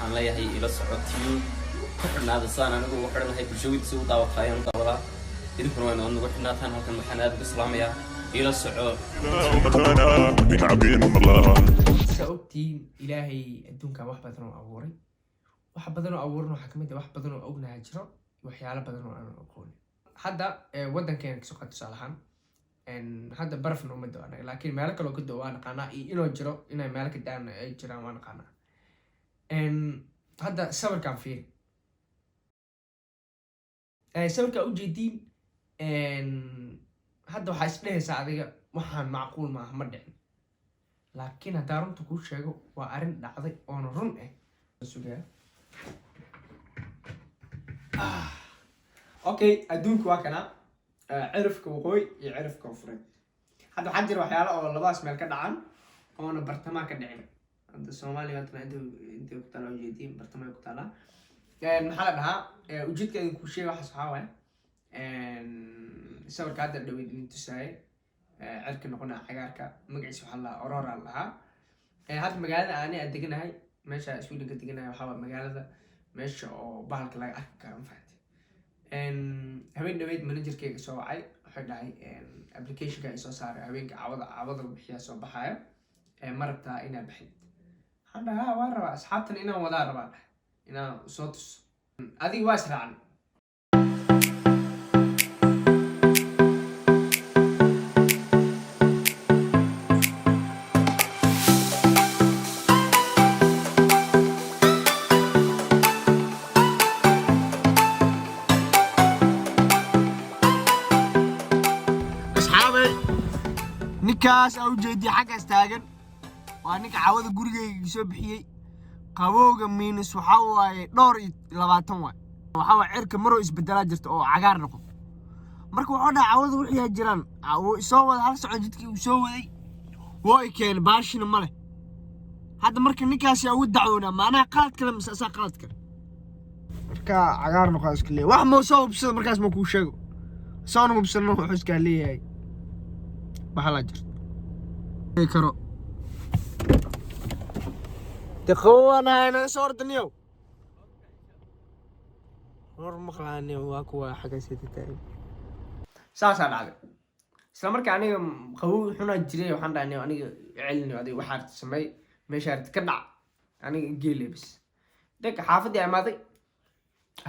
waxaan leeyahay ila socotiin ku xidhnaada saan anigu ugu xidhanahay bulshooyinka si u daawaqaayaan u daawadaa idinkuna waa inaad nagu xidhnaataan halkan waxaan aad uga salaamayaa ila soco sababtiin ilaahay adduunka wax badan oo abuuray wax badan oo abuurno waxa kamid ah wax badan oo ognahay jiro waxyaalo badan oo aan aqoonin hadda wadankeena ka soo qaad tusaalahan hadda barafna uma da'o anaga laakiin meelo kale oo ka da'o waan naqaanaa iyo inuu jiro inay meelo ka da'an ay jiraan waan naqaanaa hadda sawirkaan fiiri sawirka ujeediin hadda waxaa isdhehaysaa adiga waxaan macquul maaha ma dhicin laakiin haddaa runta kuu sheego waa arrin dhacday oona run okay adduunka waa kana cirifka waqooyi iyo cirifka koonfureed hadda waxaa jira waxyaalo oo labadaas meel ka dhacan oona bartamaha ka dhicin hadda soomaaliya maantana intay ku taala ujeediin bartamaha ku taala maxaa la dhahaa ujeedka idinku sheega waxaas waxaa waaye sawirka hadda dhaweyd idin tusaaye cirka noqonaa cagaarka magaciisa waxaa lahaa aurora lahaa hadda magaalada aani aan deganahay meesha Sweden-ka deganahay waxaa waa magaalada meesha oo bahalka laga arki karo ma fahanti habeen dhaweyd managerkayga soo wacay wuxuu dhahay applicationka ay soo saaray habeenka caawada bixiyaa soo baxayo ma rabtaa inaad baxid waxaan dhahaa waa rabaa asxaabtan inaan wadaa rabaa inaan soo tuso adiga waa israacnay ninkaas au jeedi xaggaas taagan waa ninka caawada gurigayga soo bixiyey qabowga minus waxa waaye 22 waay waxa waa cirka maro isbedelaa jirta oo cagaar noqo marka wuxuu dhaca caawada wixii jiraan soo wada hal socod jidkii uu soo waday way keen baashina male hadda marka ninkaas yaa ugu dacwoona maana qalad kale mise qalad kale marka cagaar noqo iska leeyahay wax ma soo hubsado markaas ma ku sheego soo hubsano wuxuu iska leeyahay بحالا جرت كرو تخوانا هنا صور دنيو ور مخلاني واكو حاجه سيتي تاعي ساسا دعد isla markaa aniga qabow xuna jiray waxaan dhahnay aniga cilni adiga waxa samay meesha ka dhac aniga geelebis dadka xaafadii amaaday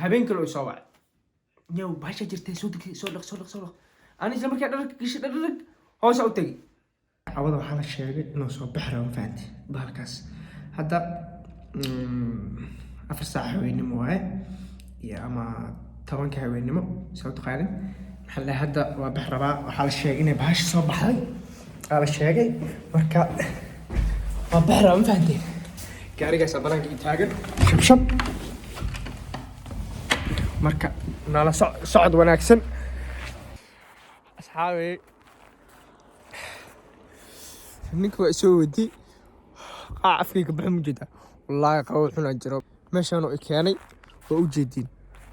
habeen kale oo soo wacay yow baasha jirtay soo dhaq ani isla markaa dharka gishi dharka hoos u tagi عوض waxaa la sheegay inuu soo baxro faanti bahalkaas hadda 4 saac haweenimo waay iyo ama 10 haweenimo soo taqaan maxaa la hadda waa bax rabaa waxaa la sheegay inay baash soo baxday la sheegay marka waa bax rabaa faanti gaarigaas banaanka taagan shab marka nala socod wanaagsan asxaabi ninka waa soo wadi afkayga baxo mujida wallaahi qabow xuna jiro meeshaan oo keenay oo u jeedin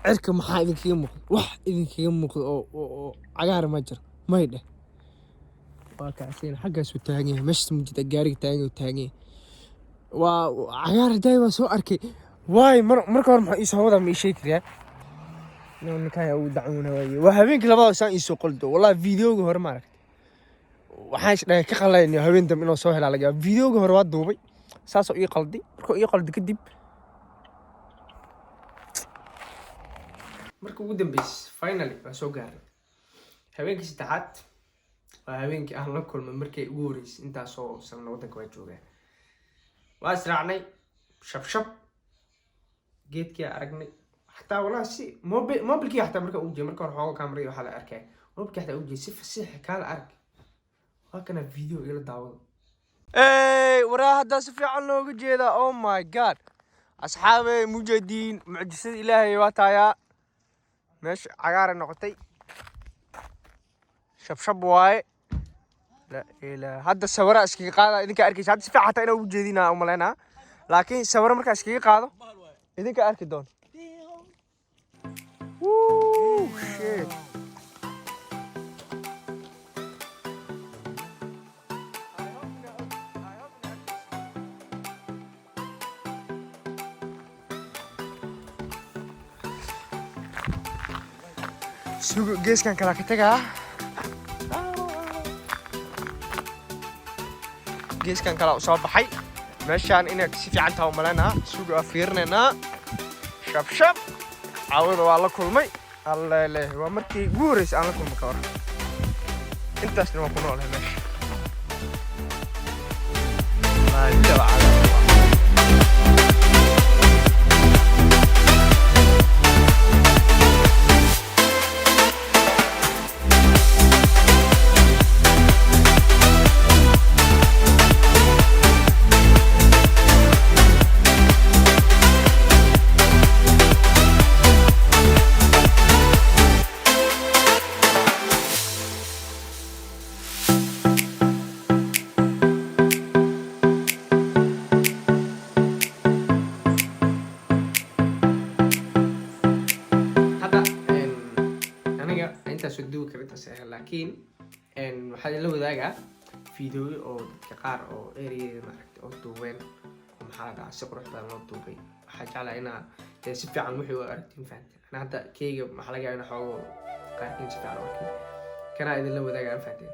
cirka maxaa idinkaga muuqdo wax idinkaga muuqdo oo cagaar ma jiro may dheh waa kaasina xaggaas uu taagan yahay meesha mujida gaariga taagan waa cagaar day waa soo arkay waay marka hore maxaa isoo wada ma sheegi karaa ninka uu dacwoona waa habeenkii labada saan isoo qoldo wallaahi videoga hore ma aragtay waxaan isdhahay ka qalaynayo habeen dam inuu soo helaa laga videoga hore waa duubay saasoo ii qalday markuu ii qalday kadib marka ugu dambeys finally waa soo gaaray habeenkii saddexaad waa habeenkii aan la kulmay markay ugu horeysay intaasoo sanno wadanka waa joogaa waa israacnay shabshab geedkii aragnay xataa walaa si mobilkii xataa marka uu jeey marka hore xooga kaamray waxa la arkay mobilkii xataa uu jeey si fasiix kala arag وكان فيديو إلى داود. إيه وراها داس في عنه وجيدا أو ماي جاد أصحابي مجدين معجزة إلهي واتايا مش عقار النقطي شب واي لا إله هذا السورة أسكي قاعدة إذا كأركيس هذا في حتى إنه وجدين أو ملنا لكن السورة مركز أسكي قاعدة إذا كأركي دون. شيت. suugo geeskan kala ka tagaa geeskan kala u soo baxay meeshaan inaad si fiican tahay umaleynaa suugo aa fiirinaynaa shabshab caawada waa la kulmay allele waa markii ugu horreysay aan la kulmay ka hor intaasna waan ku noolahay meesha laakiin waxaa la wadaagaa fiidiyooyo oo dadka qaar oo ereyada maaragtay oo duubeen oo maxaa dhaca si qurux badan loo duubay waxaa jeclaa inaa si fiican wixii u aragtiin fahanteen ana hadda keyga maxaa laga yaabaa in xoogo qaarkiin si fiican u arkin kanaa idinla wadaagaa fahanteen